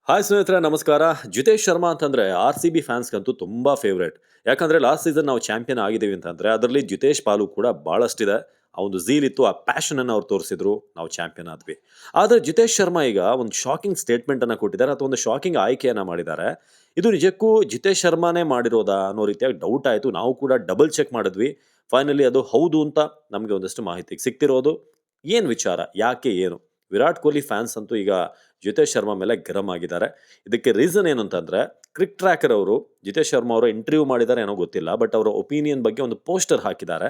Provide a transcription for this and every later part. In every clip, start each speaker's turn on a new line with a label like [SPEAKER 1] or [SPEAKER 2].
[SPEAKER 1] Hi ಸ್ನೇಹಿತರೆ ನಮಸ್ಕಾರ. ಜಿತೇಶ್ ಶರ್ಮಾ ಅಂತಂದ್ರೆ RCB ಫ್ಯಾನ್ಸ್ಗಂತೂ ತುಂಬಾ ಫೇವರೇಟ್. ಯಾಕಂದ್ರೆ ಲಾಸ್ಟ್ ಸೀಸನ್ ನಾವು ಚಾಂಪಿಯನ್ ಆಗಿದ್ದೀವಿ ಅಂತಂದ್ರೆ ಅದರಲ್ಲಿ ಜಿತೇಶ್ ಪಾಲು ಕೂಡ ಬಹಳಷ್ಟಿದೆ. ಆ ಒಂದು ಝೀಲ್ ಇತ್ತು, ಆ ಪ್ಯಾಷನ್ ಅನ್ನು ಅವ್ರು ತೋರಿಸಿದ್ರು, ನಾವು ಚಾಂಪಿಯನ್ ಆದ್ವಿ. ಆದ್ರೆ ಜಿತೇಶ್ ಶರ್ಮಾ ಈಗ ಒಂದು ಶಾಕಿಂಗ್ ಸ್ಟೇಟ್ಮೆಂಟ್ ಅನ್ನ ಕೊಟ್ಟಿದ್ದಾರೆ ಅಥವಾ ಒಂದು ಶಾಕಿಂಗ್ ಆಯ್ಕೆಯನ್ನ ಮಾಡಿದ್ದಾರೆ. ಇದು ನಿಜಕ್ಕೂ ಜಿತೇಶ್ ಶರ್ಮಾನೇ ಮಾಡಿರೋದಾ ಅನ್ನೋ ರೀತಿಯಾಗಿ ಡೌಟ್ ಆಯ್ತು. ನಾವು ಕೂಡ ಡಬಲ್ ಚೆಕ್ ಮಾಡಿದ್ವಿ. ಫೈನಲಿ ಅದು ಹೌದು ಅಂತ ನಮಗೆ ಒಂದಷ್ಟು ಮಾಹಿತಿ ಸಿಗ್ತಿರೋದು. ಏನ್ ವಿಚಾರ? ಯಾಕೆ ಏನು? ವಿರಾಟ್ ಕೊಹ್ಲಿ ಫ್ಯಾನ್ಸ್ ಅಂತೂ ಈಗ ಜಿತೇಶ್ ಶರ್ಮಾ ಮೇಲೆ ಗರಂ ಆಗಿದ್ದಾರೆ. ಇದಕ್ಕೆ ರೀಸನ್ ಏನು ಅಂತಂದ್ರೆ ಕ್ರಿಕ್ ಟ್ರ್ಯಾಕರ್ ಅವರು ಜಿತೇಶ್ ಶರ್ಮಾ ಅವರ ಇಂಟರ್ವ್ಯೂ ಮಾಡಿದ್ದಾರೆ ಏನೋ ಗೊತ್ತಿಲ್ಲ, ಬಟ್ ಅವರ ಒಪಿನಿಯನ್ ಬಗ್ಗೆ ಒಂದು ಪೋಸ್ಟರ್ ಹಾಕಿದ್ದಾರೆ.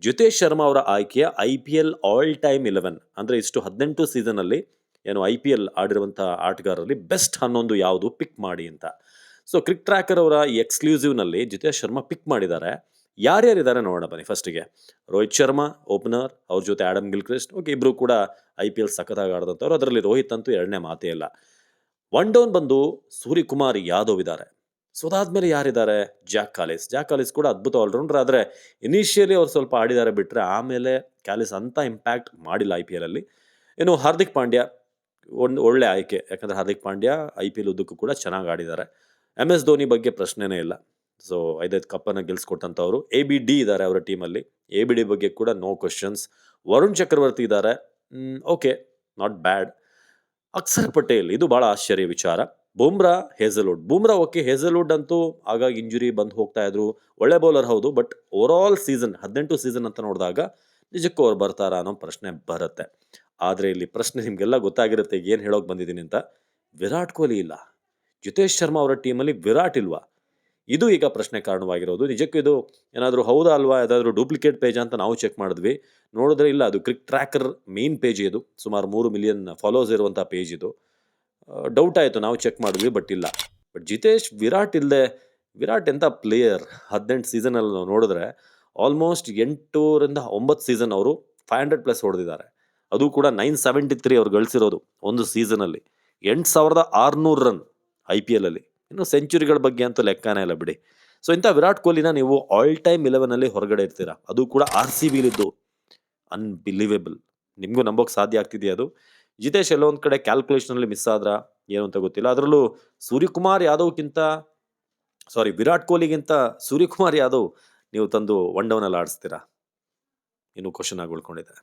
[SPEAKER 1] ಜಿತೇಶ್ ಶರ್ಮಾ ಅವರ ಆಯ್ಕೆಯ IPL ಆಲ್ ಟೈಮ್ 11 ಅಂದ್ರೆ ಇಷ್ಟು 18 ಸೀಸನ್ ಅಲ್ಲಿ ಏನು IPL ಆಡಿರುವಂತಹ ಆಟಗಾರರಲ್ಲಿ ಬೆಸ್ಟ್ 11 ಯಾವುದು ಪಿಕ್ ಮಾಡಿ ಅಂತ. ಸೊ ಕ್ರಿಕ್ ಟ್ರ್ಯಾಕರ್ ಅವರ ಈ ಎಕ್ಸ್ಕ್ಲೂಸಿವ್ ನಲ್ಲಿ ಜಿತೇಶ್ ಶರ್ಮಾ ಪಿಕ್ ಮಾಡಿದ್ದಾರೆ. ಯಾರ್ಯಾರಿದ್ದಾರೆ ನೋಡೋಣ ಬನ್ನಿ. ಫಸ್ಟಿಗೆ ರೋಹಿತ್ ಶರ್ಮಾ ಓಪನರ್, ಅವ್ರ ಜೊತೆ ಆಡಮ್ ಗಿಲ್ಕ್ರಿಸ್ಟ್. ಓಕೆ, ಇಬ್ರು ಕೂಡ IPL ಸಖತ್ತಾಗಿ ಆಡಿದಂಥವ್ರು. ಅದರಲ್ಲಿ ರೋಹಿತ್ ಅಂತೂ ಎರಡನೇ ಮಾತೇ ಇಲ್ಲ. ಒನ್ ಡೌನ್ ಬಂದು ಸೂರ್ಯಕುಮಾರ್ ಯಾದವ್ ಇದ್ದಾರೆ. ಸೊ ಅದಾದ್ಮೇಲೆ ಯಾರಿದ್ದಾರೆ? ಜಾಕ್ ಕಾಲಿಸ್ ಕೂಡ ಅದ್ಭುತ ಆಲ್ರೌಂಡರ್. ಆದರೆ ಇನಿಷಿಯಲಿ ಅವ್ರು ಸ್ವಲ್ಪ ಆಡಿದ್ದಾರೆ ಬಿಟ್ರೆ ಆಮೇಲೆ ಕ್ಯಾಲಿಸ್ ಅಂತ ಇಂಪ್ಯಾಕ್ಟ್ ಮಾಡಿಲ್ಲ IPL ಅಲ್ಲಿ. ಇನ್ನು ಹಾರ್ದಿಕ್ ಪಾಂಡ್ಯ ಒಂದು ಒಳ್ಳೆ ಆಯ್ಕೆ, ಯಾಕಂದ್ರೆ ಹಾರ್ದಿಕ್ ಪಾಂಡ್ಯ IPL ಉದ್ದಕ್ಕೂ ಕೂಡ ಚೆನ್ನಾಗಿ ಆಡಿದ್ದಾರೆ. MS ಧೋನಿ ಬಗ್ಗೆ ಪ್ರಶ್ನೆನೇ ಇಲ್ಲ. ಸೊ 5 ಕಪ್ಪನ್ನು ಗೆಲ್ಸ್ಕೊಟ್ಟಂಥವ್ರು. ABD ಇದ್ದಾರೆ ಅವರ ಟೀಮಲ್ಲಿ. ABD ಬಗ್ಗೆ ಕೂಡ ನೋ ಕ್ವಶನ್ಸ್. ವರುಣ್ ಚಕ್ರವರ್ತಿ ಇದ್ದಾರೆ. Okay, not bad. Akshar Patel, ಇದು ಬಹಳ ಆಶ್ಚರ್ಯ ವಿಚಾರ. ಬೂಮ್ರಾ ಓಕೆ, ಹೇಸಲ್ವುಡ್ ಅಂತೂ ಆಗಾಗ ಇಂಜುರಿ ಬಂದು ಹೋಗ್ತಾ ಇದ್ರು. ಒಳ್ಳೆ ಬೌಲರ್ ಹೌದು, but over all season 18 season ಅಂತ ನೋಡಿದಾಗ ನಿಜಕ್ಕೂ ಅವ್ರು ಬರ್ತಾರಾ ಅನ್ನೋ ಪ್ರಶ್ನೆ ಬರುತ್ತೆ. ಆದರೆ ಇಲ್ಲಿ ಪ್ರಶ್ನೆ ನಿಮಗೆಲ್ಲ ಗೊತ್ತಾಗಿರುತ್ತೆ ಏನು ಹೇಳೋಕೆ ಬಂದಿದ್ದೀನಿ ಅಂತ. ವಿರಾಟ್ ಕೊಹ್ಲಿ ಇಲ್ಲ, ಜಿತೇಶ್ ಶರ್ಮಾ ಅವರ ಟೀಮಲ್ಲಿ ವಿರಾಟ್ ಇಲ್ವಾ? ಇದು ಈಗ ಪ್ರಶ್ನೆ ಕಾರಣವಾಗಿರೋದು. ನಿಜಕ್ಕೂ ಇದು ಏನಾದರೂ ಹೌದಾ ಅಲ್ವಾ, ಯಾವುದಾದ್ರೂ ಡೂಪ್ಲಿಕೇಟ್ ಪೇಜ್ ಅಂತ ನಾವು ಚೆಕ್ ಮಾಡಿದ್ವಿ. ನೋಡಿದ್ರೆ ಇಲ್ಲ, ಅದು ಕ್ರಿಕ್ ಟ್ರ್ಯಾಕರ್ ಮೇನ್ ಪೇಜ್ ಇದು. ಸುಮಾರು 3 ಮಿಲಿಯನ್ ಫಾಲೋವರ್ಸ್ ಇರುವಂಥ ಪೇಜ್ ಇದು. ಡೌಟ್ ಆಯಿತು, ನಾವು ಚೆಕ್ ಮಾಡಿದ್ವಿ, ಬಟ್ ಇಲ್ಲ. ಬಟ್ ವಿರಾಟ್ ಎಂಥ ಪ್ಲೇಯರ್. 18 ಸೀಸನಲ್ಲಿ ನಾವು ನೋಡಿದ್ರೆ ಆಲ್ಮೋಸ್ಟ್ 8ರಿಂದ 9 ಸೀಸನ್ ಅವರು 500+ ಹೊಡೆದಿದ್ದಾರೆ. ಅದು ಕೂಡ 973 ಅವ್ರು ಗಳಿಸಿರೋದು ಒಂದು ಸೀಸನಲ್ಲಿ. 8600 ರನ್ IPL ಅಲ್ಲಿ. ಇನ್ನು ಸೆಂಚುರಿಗಳ ಬಗ್ಗೆ ಅಂತೂ ಲೆಕ್ಕನೇ ಇಲ್ಲ ಬಿಡಿ. ಸೊ ಇಂಥ ವಿರಾಟ್ ಕೊಹ್ಲಿನ ನೀವು ಆಲ್ ಟೈಮ್ 11 ಅಲ್ಲಿ ಹೊರಗಡೆ ಇರ್ತೀರಾ, ಅದು ಕೂಡ RCBಲಿದ್ದು. ಅನ್ಬಿಲೀವೇಬಲ್. ನಿಮಗೂ ನಂಬೋಕೆ ಸಾಧ್ಯ ಆಗ್ತಿದೆಯಾ ಅದು? ಜಿತೇಶ್ ಎಲ್ಲೋ ಒಂದು ಕಡೆ ಕ್ಯಾಲ್ಕುಲೇಷನಲ್ಲಿ ಮಿಸ್ ಆದ್ರ ಏನು ಅಂತ ಗೊತ್ತಿಲ್ಲ. ಅದರಲ್ಲೂ ವಿರಾಟ್ ಕೊಹ್ಲಿಗಿಂತ ಸೂರ್ಯಕುಮಾರ್ ಯಾದವ್ ನೀವು ತಂದು ಒನ್ ಡೌನಲ್ಲಿ ಆಡಿಸ್ತೀರಾ? ಇನ್ನೂ ಕ್ವಶನ್ ಆಗಿ ಉಳ್ಕೊಂಡಿದೆ.